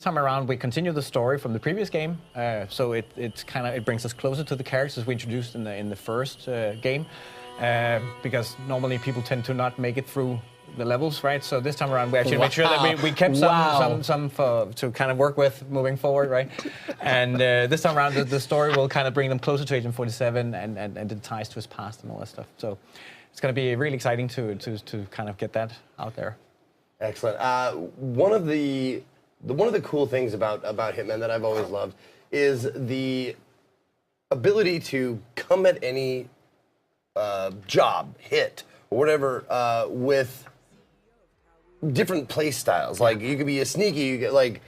Time around, we continue the story from the previous game, so it brings us closer to the characters we introduced in the first game, because normally people tend to not make it through the levels, right? So this time around, we actually made sure that we kept some to kind of work with moving forward, right? And this time around, the story will kind of bring them closer to Agent 47 and it ties to his past and all that stuff. So it's going to be really exciting to kind of get that out there. Excellent. One of the cool things about Hitman that I've always loved is the ability to come at any job, hit, or whatever, with different play styles. Like, you could be a sneaky, you get like,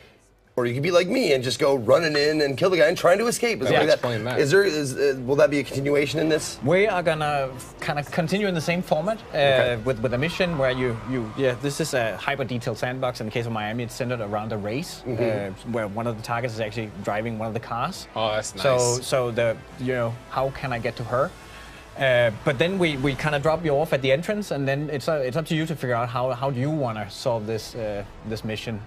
or you could be like me and just go running in and kill the guy and trying to escape. Is will that be a continuation in this? We are gonna kind of continue in the same format with a mission where this is a hyper detailed sandbox. In the case of Miami, it's centered around a race where one of the targets is actually driving one of the cars. Oh, that's nice. So how can I get to her? But then we kind of drop you off at the entrance, and then it's up to you to figure out how do you want to solve this mission.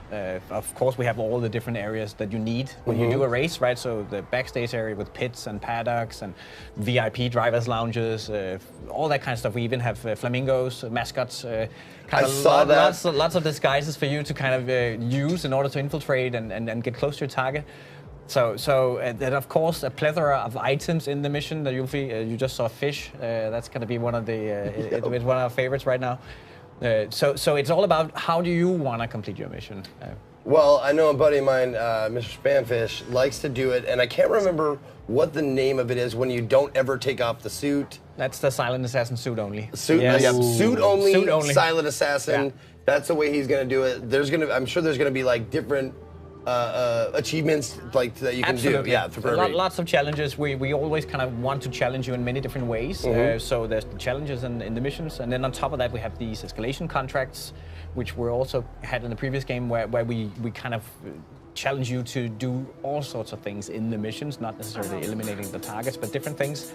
Of course, we have all the different areas that you need when you do a race, right? So the backstage area with pits and paddocks and VIP drivers' lounges, all that kind of stuff. We even have flamingos, mascots. Lots of disguises for you to kind of use in order to infiltrate and get close to your target. So and of course, a plethora of items in the mission that you'll see. You just saw fish. That's going to be one of the it's one of our favorites right now. So it's all about how do you want to complete your mission. Well, I know a buddy of mine, Mr. Spamfish, likes to do it, and I can't remember what the name of it is when you don't ever take off the suit. That's the Silent Assassin suit only. Suit only. Silent Assassin. Yeah. That's the way he's going to do it. I'm sure there's going to be like different achievements like that you can do. Yeah, lots of challenges. We always kind of want to challenge you in many different ways. So there's the challenges in the missions, and then on top of that we have these escalation contracts, which we also had in the previous game, where we kind of challenge you to do all sorts of things in the missions, not necessarily eliminating the targets, but different things.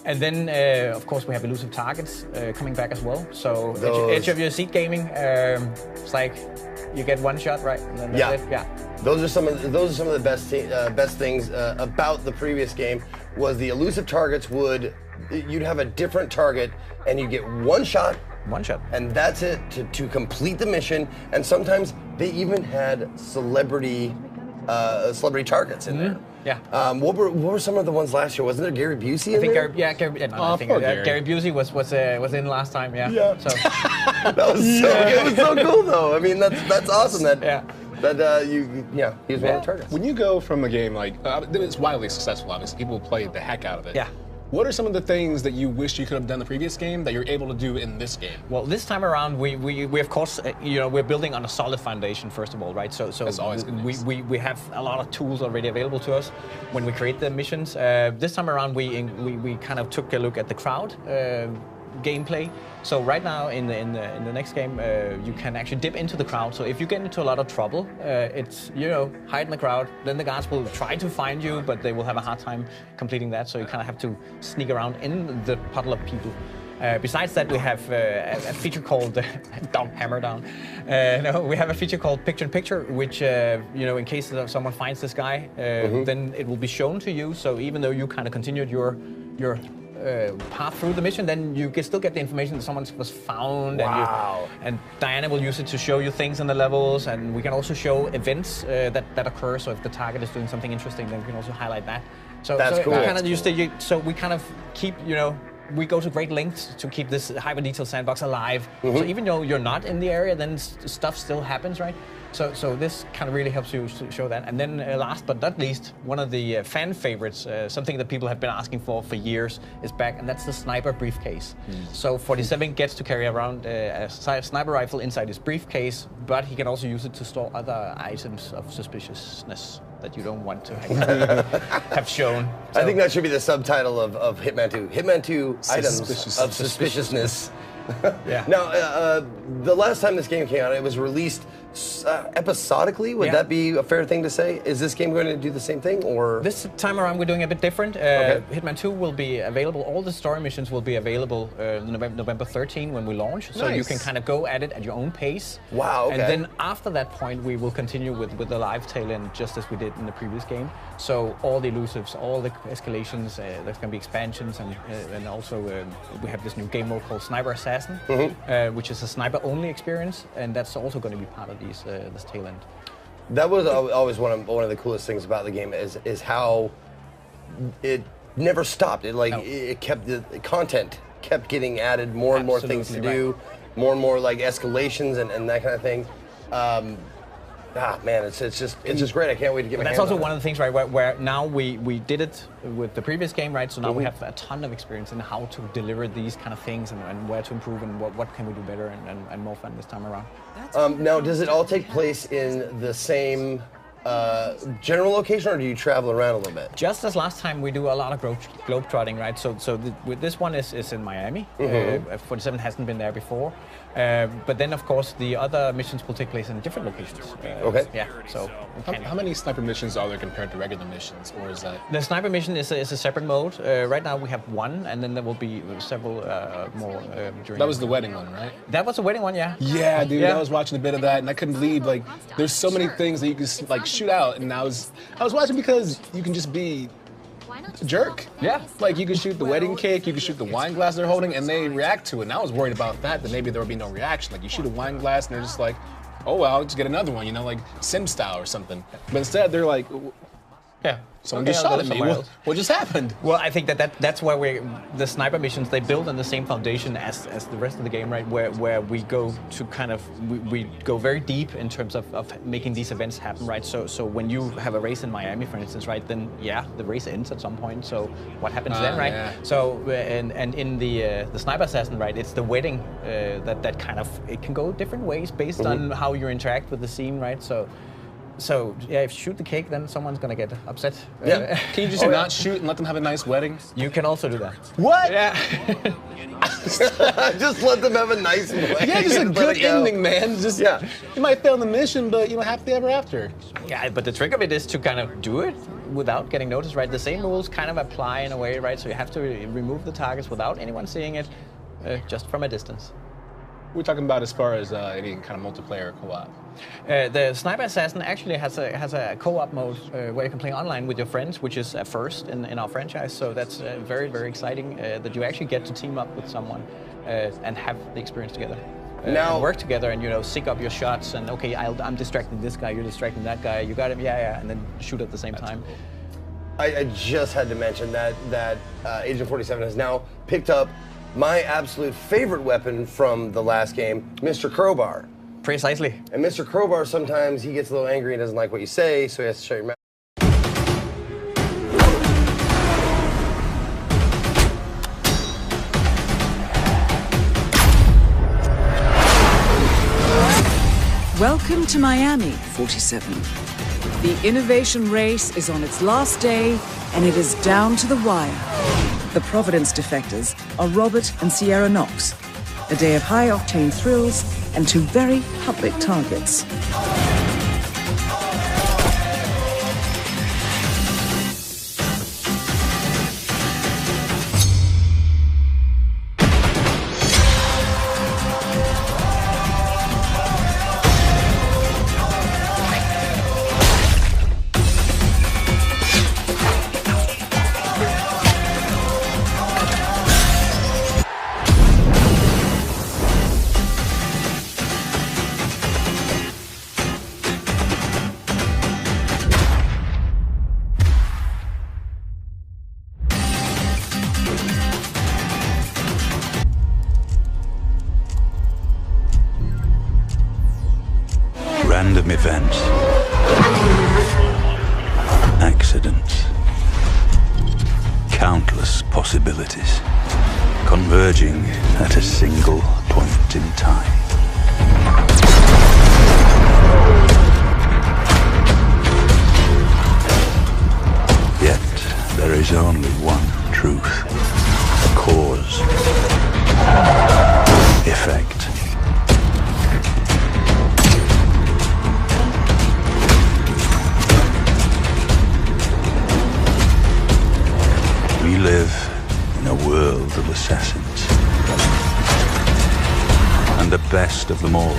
And then, of course, we have elusive targets coming back as well. So edge of your seat gaming. It's like you get one shot, right? And then that's it. Yeah. Those are some of the best things about the previous game. Was the elusive targets you'd have a different target and you get one shot. One shot. And that's it to complete the mission. And sometimes they even had celebrity targets in there. Yeah. What were some of the ones last year? Wasn't there Gary Busey in there? Gary Busey was in last time. Yeah. Yeah. So. It was so cool though. I mean, that's awesome. He's one of the targets. When you go from a game like it's wildly successful, obviously people play the heck out of it. Yeah. What are some of the things that you wish you could have done in the previous game that you're able to do in this game? Well, this time around, we of course, we're building on a solid foundation first of all, right? So that's always we have a lot of tools already available to us when we create the missions. This time around, we kind of took a look at the crowd gameplay. So right now in the next game, you can actually dip into the crowd. So if you get into a lot of trouble, it's hide in the crowd. Then the guards will try to find you, but they will have a hard time completing that. So you kind of have to sneak around in the puddle of people. Besides that, we have a feature called Hammer Down. We have a feature called Picture in Picture, which in case someone finds this guy, then it will be shown to you. So even though you kind of continued your path through the mission, then you can still get the information that someone was found. Wow. And Diana will use it to show you things in the levels, and we can also show events that occur. So if the target is doing something interesting, then we can also highlight that. So that's cool. We kind of so we kind of keep we go to great lengths to keep this hyper detailed sandbox alive. So even though you're not in the area, then stuff still happens, right? So this kind of really helps you show that. And then last but not least, one of the fan favorites, something that people have been asking for years, is back, and that's the sniper briefcase. So 47 gets to carry around a sniper rifle inside his briefcase, but he can also use it to store other items of suspiciousness that you don't want to have shown. So, I think that should be the subtitle of Hitman 2. Hitman 2 items of suspiciousness. Yeah. Now, the last time this game came out, it was released episodically. Would Yeah. that be a fair thing to say? Is this game going to do the same thing, or This time around, we're doing a bit different. Hitman 2 will be available. All the story missions will be available November 13 when we launch. So you Nice. can kind of go at it at your own pace. Wow, okay. And then after that point, we will continue with the live tail end, just as we did in the previous game. So all the elusives, all the escalations, there's going to be expansions, and also we have this new game mode called Sniper Assassin, which is a sniper-only experience, and that's also going to be part of this tail end. that was always one of the coolest things about the game is how it never stopped. It No. it kept the content kept getting added, more and more things to Absolutely do, more and more like escalations and that kind of thing. Man, it's just great. I can't wait to get my That's hands also on one it. of the things, right, where now we did it with the previous game, right? So now we have a ton of experience in how to deliver these kind of things and where to improve and what can we do better and more fun this time around. Now, does it all take place in the same general location, or do you travel around a little bit? Just as last time, we do a lot of globe trotting, right? So with this one is in Miami. 47 hasn't been there before. But then, of course, the other missions will take place in different locations. Okay. Yeah, so we can- How many sniper missions are there compared to regular missions, or is that? The sniper mission is a separate mode. Right now we have one, and then there will be several more during. That was the wedding one, right? That was the wedding one, yeah. Yeah, dude. Yeah. I was watching a bit of that, and I couldn't believe like there's so many things that you can like shoot out, and I was watching because you can just be a jerk. Yeah. Like you can shoot the wedding cake, you can shoot the wine glass they're holding, and they react to it. And I was worried about that maybe there would be no reaction. Like you shoot a wine glass, and they're just like, oh well, I'll just get another one, you know, like Sim style or something. But instead they're like, Yeah. someone Okay, just I'll shot go at me. somewhere What, else. what just happened? Well, I think that's where the sniper missions, they build on the same foundation as the rest of the game, right? Where we go to kind of we go very deep in terms of making these events happen, right? So when you have a race in Miami, for instance, right? Then yeah, the race ends at some point. So what happens then, right? Yeah. So and in the sniper assassin, right? It's the wedding that kind of it can go different ways based on how you interact with the scene, right? So yeah, if you shoot the cake, then someone's gonna get upset. Yeah. Can you just not shoot and let them have a nice wedding? You can also do that. What? Yeah. Just let them have a nice wedding. Yeah, just a and let good it go. ending, man. Just Yeah. You might fail the mission, but you know, happily ever after. Yeah, but the trick of it is to kind of do it without getting noticed, right? The same rules kind of apply in a way, right? So you have to remove the targets without anyone seeing it, just from a distance. We're talking about as far as any kind of multiplayer co-op. The Sniper Assassin actually has a co-op mode where you can play online with your friends, which is a first in our franchise. So that's very, very exciting that you actually get to team up with someone and have the experience together. Now- and work together and, you know, sync up your shots and, okay, I'm distracting this guy, you're distracting that guy, you got him, yeah, and then shoot at the same time. Cool. I just had to mention that Agent 47 has now picked up my absolute favorite weapon from the last game, Mr. Crowbar. Precisely. And Mr. Crowbar, sometimes he gets a little angry and doesn't like what you say, so he has to shut your mouth. Welcome to Miami, 47. The innovation race is on its last day, and it is down to the wire. The Providence defectors are Robert and Sierra Knox. A day of high-octane thrills and two very public targets. Random events, accidents, countless possibilities converging at a single point in time. Yet there is only one truth: cause, effect. assassins. And the best of them all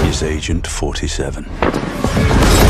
is Agent 47.